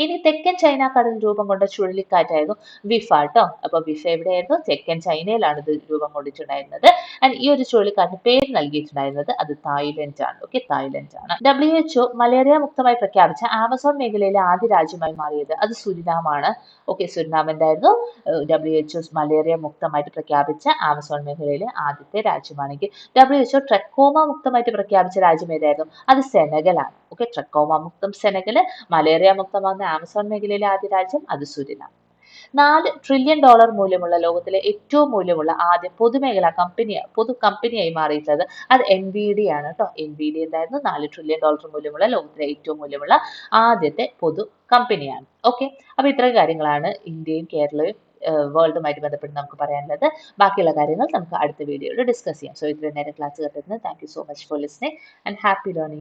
ഇനി തെക്കൻ ചൈന കടൽ രൂപം കൊണ്ട ചുഴലിക്കാറ്റായിരുന്നു വിഫ ട്ടോ. അപ്പൊ വിഫ എവിടെയായിരുന്നു? തെക്കൻ ചൈനയിലാണ് ഇത് രൂപം കൊണ്ടിട്ടുണ്ടായിരുന്നത്. ആൻഡ് ഈ ഒരു ചുഴലിക്കാറ്റിന് പേര് നൽകിയിട്ടുണ്ടായിരുന്നത് അത് തായ്ലൻഡ് ആണ്. ഓക്കെ, തായ്ലൻഡ് ആണ്. WHO മലേറിയ മുക്തമായി പ്രഖ്യാപിച്ച ആമസോൺ മേഖലയിലെ ആദ്യ രാജ്യമായി മാറിയത് അത് സുരിനാം ആണ്. ഓക്കെ, സുരിനാം എന്തായിരുന്നു? WHO മലേറിയ മുക്തമായിട്ട് പ്രഖ്യാപിച്ച ആമസോൺ മേഖലയിലെ ആദ്യത്തെ രാജ്യമാണെങ്കിൽ WHO ട്രക്കോമ മുക്തമായിട്ട് പ്രഖ്യാപിച്ച രാജ്യം ഏതായിരുന്നു? അത് സെനഗലാണ്. ഓക്കെ, ട്രക്കോമ മുക്തം സെനഗല്, മലേറിയ മുക്തമാകുന്ന ആമസോൺ മേഖലയിലെ ആദ്യ രാജ്യം അത് സുരിനാം. $4 ട്രില്യൺ മൂല്യമുള്ള ലോകത്തിലെ ഏറ്റവും മൂല്യമുള്ള ആദ്യ പൊതു കമ്പനിയായി മാറിയിട്ടുള്ളത് അത് NVIDIA ആണ് കേട്ടോ. NVIDIA എന്തായിരുന്നു? $4 ട്രില്യൺ മൂല്യമുള്ള ലോകത്തിലെ ഏറ്റവും മൂല്യമുള്ള ആദ്യത്തെ പൊതു കമ്പനിയാണ്. ഓക്കെ, അപ്പൊ ഇത്രയും കാര്യങ്ങളാണ് ഇന്ത്യയും കേരളവും വേൾഡുമായിട്ട് ബന്ധപ്പെട്ട് നമുക്ക് പറയാനുള്ളത്. ബാക്കിയുള്ള കാര്യങ്ങൾ നമുക്ക് അടുത്ത വീഡിയോയിൽ ഡിസ്കസ് ചെയ്യാം. സോ ഇത്രയും നേരം ക്ലാസ് കേട്ടതിന് thank you so much for listening and happy learning.